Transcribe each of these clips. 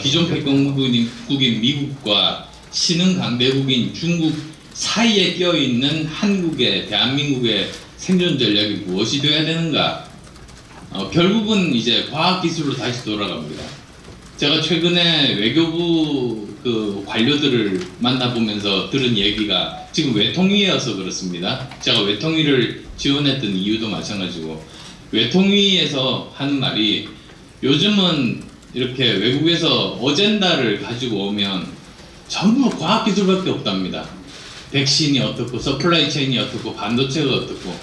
기존 패권국인 미국과 신흥 강대국인 중국 사이에 껴있는 한국의, 대한민국의 생존 전략이 무엇이 되어야 되는가? 결국은 이제 과학기술로 다시 돌아갑니다. 제가 최근에 외교부 그 관료들을 만나보면서 들은 얘기가 지금 외통위여서 그렇습니다. 제가 외통위를 지원했던 이유도 마찬가지고, 외통위에서 하는 말이 요즘은 이렇게 외국에서 어젠다를 가지고 오면 전부 과학기술밖에 없답니다. 백신이 어떻고 서플라이 체인이 어떻고 반도체가 어떻고.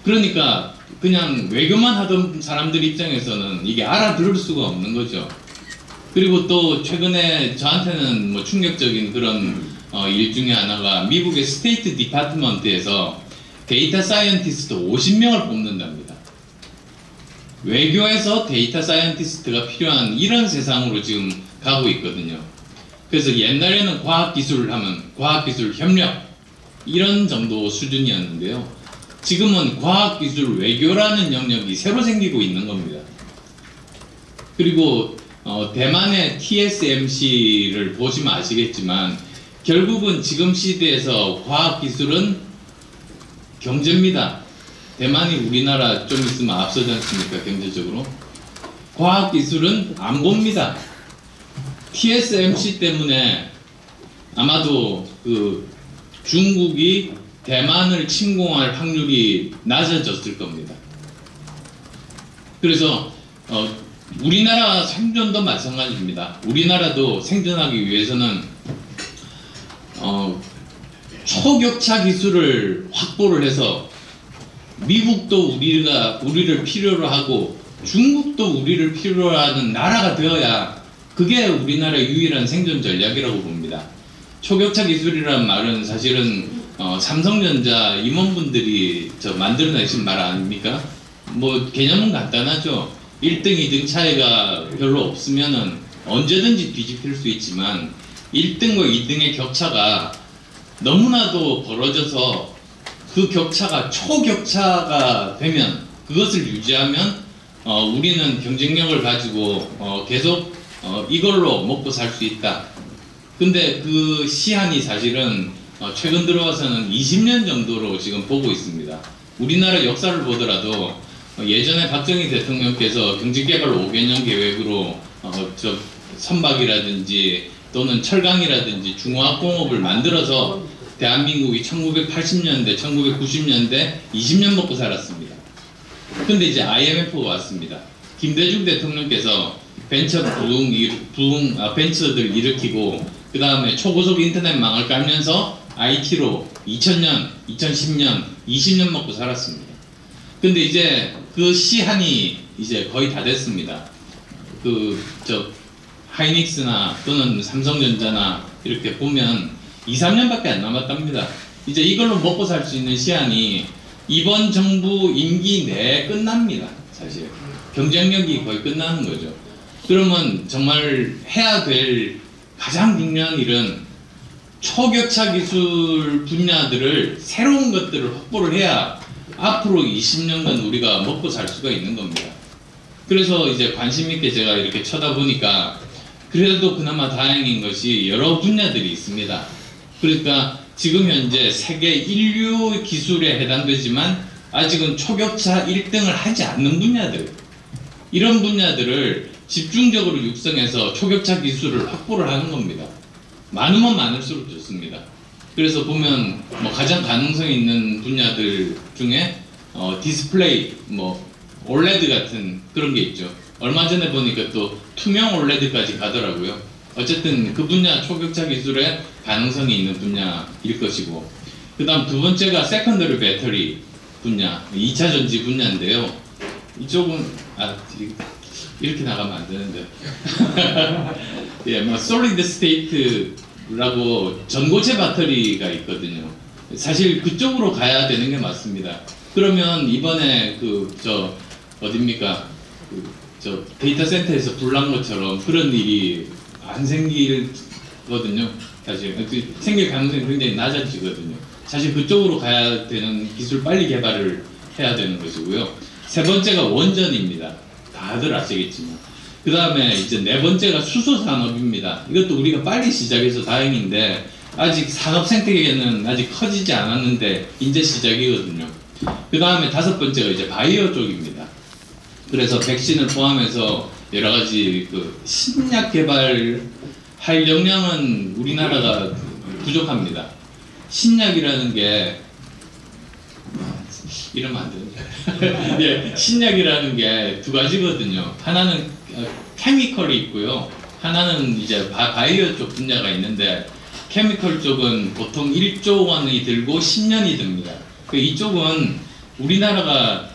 그러니까 그냥 외교만 하던 사람들 입장에서는 이게 알아들을 수가 없는 거죠. 그리고 또 최근에 저한테는 뭐 충격적인 그런 일 중에 하나가 미국의 스테이트 디파트먼트에서 데이터 사이언티스트 50명을 뽑는답니다. 외교에서 데이터 사이언티스트가 필요한 이런 세상으로 지금 가고 있거든요. 그래서 옛날에는 과학기술을 하면 과학기술 협력 이런 정도 수준이었는데요. 지금은 과학기술 외교라는 영역이 새로 생기고 있는 겁니다. 그리고 대만의 TSMC를 보시면 아시겠지만 결국은 지금 시대에서 과학기술은 경제입니다. 대만이 우리나라 좀 있으면 앞서지 않습니까? 경제적으로. 과학기술은 안보입니다. TSMC 때문에 아마도 그 중국이 대만을 침공할 확률이 낮아졌을 겁니다. 그래서 우리나라 생존도 마찬가지입니다. 우리나라도 생존하기 위해서는 초격차 기술을 확보를 해서 미국도 우리를 필요로 하고 중국도 우리를 필요로 하는 나라가 되어야 그게 우리나라의 유일한 생존 전략이라고 봅니다. 초격차 기술이라는 말은 사실은 삼성전자 임원분들이 만들어내신 말 아닙니까? 뭐 개념은 간단하죠. 1등, 2등 차이가 별로 없으면은 언제든지 뒤집힐 수 있지만 1등과 2등의 격차가 너무나도 벌어져서 그 격차가 초격차가 되면 그것을 유지하면 우리는 경쟁력을 가지고 계속 이걸로 먹고 살 수 있다. 근데 그 시한이 사실은 최근 들어와서는 20년 정도로 지금 보고 있습니다. 우리나라 역사를 보더라도 예전에 박정희 대통령께서 경제개발 5개년 계획으로 선박이라든지 또는 철강이라든지 중화학공업을 만들어서 대한민국이 1980년대, 1990년대 20년 먹고 살았습니다. 근데 이제 IMF가 왔습니다. 김대중 대통령께서 벤처들 일으키고 그 다음에 초고속 인터넷망을 깔면서 IT로 2000년, 2010년, 20년 먹고 살았습니다. 근데 이제 그 시한이 이제 거의 다 됐습니다. 하이닉스나 또는 삼성전자나 이렇게 보면 2, 3년밖에 안 남았답니다. 이제 이걸로 먹고 살 수 있는 시한이 이번 정부 임기 내에 끝납니다. 사실 경쟁력이 거의 끝나는 거죠. 그러면 정말 해야 될 가장 중요한 일은 초격차 기술 분야들을 새로운 것들을 확보를 해야 앞으로 20년간 우리가 먹고 살 수가 있는 겁니다. 그래서 이제 관심 있게 제가 이렇게 쳐다보니까 그래도 그나마 다행인 것이 여러 분야들이 있습니다. 그러니까 지금 현재 세계 인류 기술에 해당되지만 아직은 초격차 1등을 하지 않는 분야들, 이런 분야들을 집중적으로 육성해서 초격차 기술을 확보를 하는 겁니다. 많으면 많을수록 좋습니다. 그래서 보면 뭐 가장 가능성이 있는 분야들 중에 디스플레이, OLED 같은 그런 게 있죠. 얼마 전에 보니까 또 투명 OLED까지 가더라고요. 어쨌든 그 분야 초격차 기술에 가능성이 있는 분야일 것이고, 그 다음 두 번째가 세컨더리 배터리 분야, 2차 전지 분야인데요. 이쪽은 이렇게 나가면 안 되는데 예, 솔리드 스테이트라고 전고체 배터리가 있거든요. 사실 그쪽으로 가야 되는 게 맞습니다. 그러면 이번에 어딥니까? 데이터 센터에서 불난 것처럼 그런 일이 안 생기거든요. 사실 생길 가능성이 굉장히 낮아지거든요. 사실 그쪽으로 가야 되는 기술 빨리 개발을 해야 되는 것이고요. 세 번째가 원전입니다. 다들 아시겠지만 그 다음에 이제 네 번째가 수소산업입니다. 이것도 우리가 빨리 시작해서 다행인데 아직 산업 생태계는 아직 커지지 않았는데 이제 시작이거든요. 그 다음에 다섯 번째가 이제 바이오 쪽입니다. 그래서 백신을 포함해서 여러 가지 그 신약 개발할 역량은 우리나라가 부족합니다. 신약이라는 게 이러면 안 되는데 예, 신약이라는 게 두 가지거든요. 하나는 케미컬이 있고요. 하나는 이제 바이오 쪽 분야가 있는데 케미컬 쪽은 보통 1조 원이 들고 10년이 듭니다. 이쪽은 우리나라가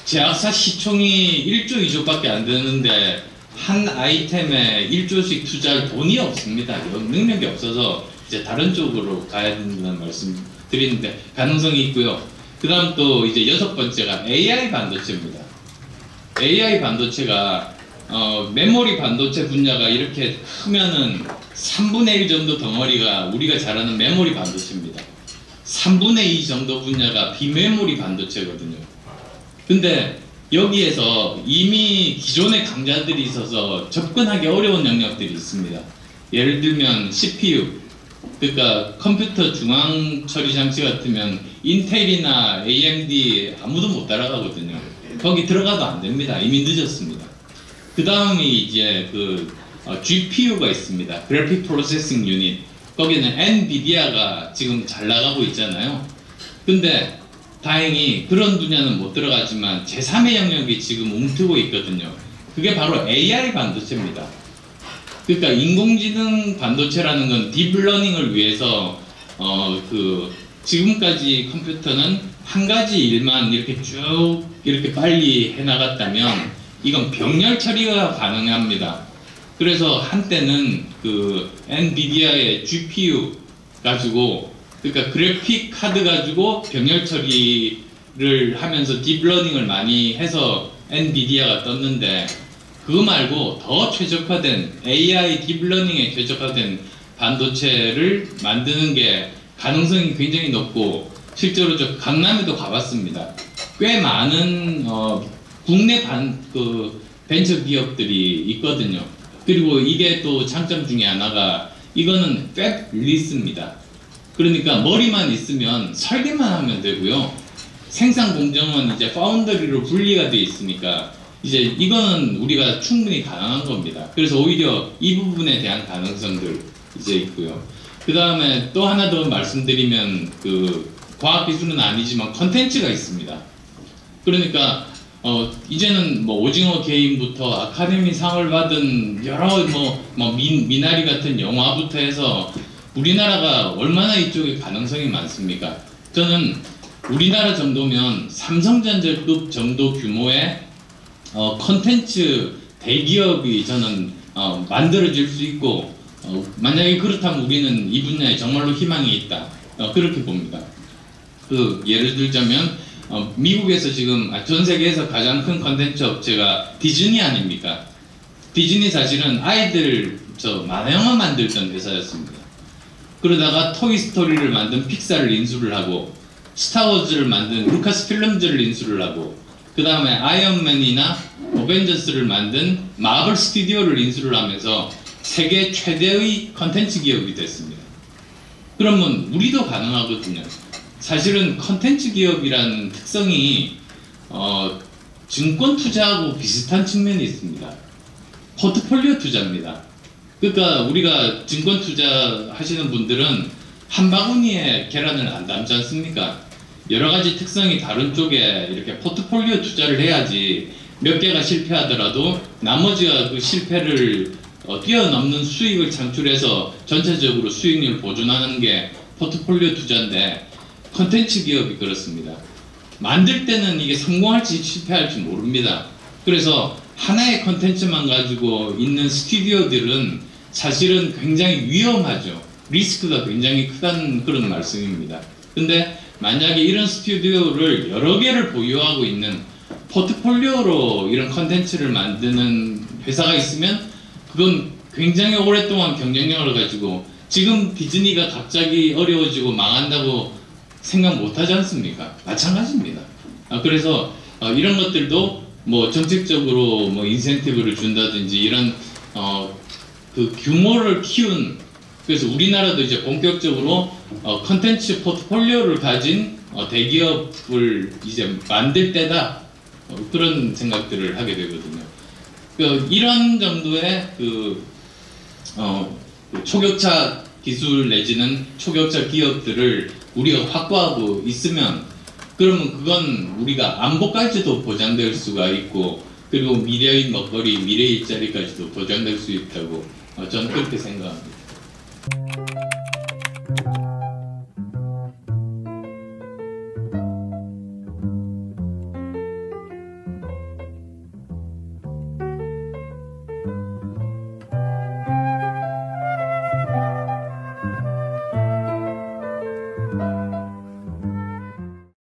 제약사 시총이 1조 2조밖에 안 되는데 한 아이템에 1조씩 투자할 돈이 없습니다. 능력이 없어서 이제 다른 쪽으로 가야 된다는 말씀 드리는데 가능성이 있고요. 그 다음 또 이제 여섯 번째가 AI 반도체입니다. AI 반도체가 메모리 반도체 분야가 이렇게 크면은 3분의 1 정도 덩어리가 우리가 잘 아는 메모리 반도체입니다. 3분의 2 정도 분야가 비메모리 반도체거든요. 근데 여기에서 이미 기존의 강자들이 있어서 접근하기 어려운 영역들이 있습니다. 예를 들면 CPU, 그러니까 컴퓨터 중앙 처리 장치 같으면 인텔이나 AMD 아무도 못 따라가거든요. 거기 들어가도 안 됩니다. 이미 늦었습니다. 그 다음이 이제 GPU가 있습니다. 그래픽 프로세싱 유닛. 거기는 엔비디아가 지금 잘 나가고 있잖아요. 근데 다행히 그런 분야는 못 들어가지만 제3의 영역이 지금 움트고 있거든요. 그게 바로 AI 반도체입니다. 그러니까 인공지능 반도체라는 건 딥러닝을 위해서 지금까지 컴퓨터는 한 가지 일만 이렇게 쭉 이렇게 빨리 해나갔다면 이건 병렬 처리가 가능합니다. 그래서 한때는 엔비디아의 GPU 가지고 그러니까 그래픽 카드 가지고 병렬 처리를 하면서 딥러닝을 많이 해서 엔비디아가 떴는데 그거 말고 더 최적화된 AI 딥러닝에 최적화된 반도체를 만드는 게 가능성이 굉장히 높고 실제로 저 강남에도 가봤습니다. 꽤 많은 국내 벤처 기업들이 있거든요. 그리고 이게 또 장점 중에 하나가 이거는 팹 리스입니다. 그러니까 머리만 있으면 설계만 하면 되고요. 생산 공정은 이제 파운더리로 분리가 되어 있으니까 이제 이거는 우리가 충분히 가능한 겁니다. 그래서 오히려 이 부분에 대한 가능성들 이제 있고요. 그 다음에 또 하나 더 말씀드리면 과학기술은 아니지만 컨텐츠가 있습니다. 그러니까 이제는 뭐 오징어 게임부터 아카데미 상을 받은 여러 미나리 같은 영화부터 해서 우리나라가 얼마나 이쪽에 가능성이 많습니까? 저는 우리나라 정도면 삼성전자급 정도 규모의 컨텐츠 대기업이 저는 만들어질 수 있고 만약에 그렇다면 우리는 이 분야에 정말로 희망이 있다. 그렇게 봅니다. 예를 들자면 미국에서 지금 전 세계에서 가장 큰 컨텐츠 업체가 디즈니 아닙니까? 디즈니 사실은 아이들 만화 만들던 회사였습니다. 그러다가 토이스토리를 만든 픽사를 인수를 하고 스타워즈를 만든 루카스 필름즈를 인수를 하고 그 다음에 아이언맨이나 어벤져스를 만든 마블 스튜디오를 인수를 하면서 세계 최대의 컨텐츠 기업이 됐습니다. 그러면 우리도 가능하거든요. 사실은 컨텐츠 기업이라는 특성이 증권 투자하고 비슷한 측면이 있습니다. 포트폴리오 투자입니다. 그러니까 우리가 증권 투자 하시는 분들은 한 바구니에 계란을 안 담지 않습니까? 여러 가지 특성이 다른 쪽에 이렇게 포트폴리오 투자를 해야지 몇 개가 실패하더라도 나머지가 그 실패를 뛰어넘는 수익을 창출해서 전체적으로 수익률을 보존하는 게 포트폴리오 투자인데 컨텐츠 기업이 그렇습니다. 만들 때는 이게 성공할지 실패할지 모릅니다. 그래서 하나의 컨텐츠만 가지고 있는 스튜디오들은 사실은 굉장히 위험하죠. 리스크가 굉장히 크다는 그런 말씀입니다. 근데 만약에 이런 스튜디오를 여러 개를 보유하고 있는 포트폴리오로 이런 컨텐츠를 만드는 회사가 있으면 그건 굉장히 오랫동안 경쟁력을 가지고 지금 디즈니가 갑자기 어려워지고 망한다고 생각 못하지 않습니까? 마찬가지입니다. 그래서 이런 것들도 뭐 정책적으로 뭐 인센티브를 준다든지 이런 그 규모를 키운, 그래서 우리나라도 이제 본격적으로 컨텐츠 포트폴리오를 가진 대기업을 이제 만들 때다, 그런 생각들을 하게 되거든요. 이런 정도의 그 초격차 기술 내지는 초격차 기업들을 우리가 확보하고 있으면, 그러면 그건 우리가 안보까지도 보장될 수가 있고, 그리고 미래의 먹거리, 미래의 일자리까지도 보장될 수 있다고 저는 그렇게 생각합니다.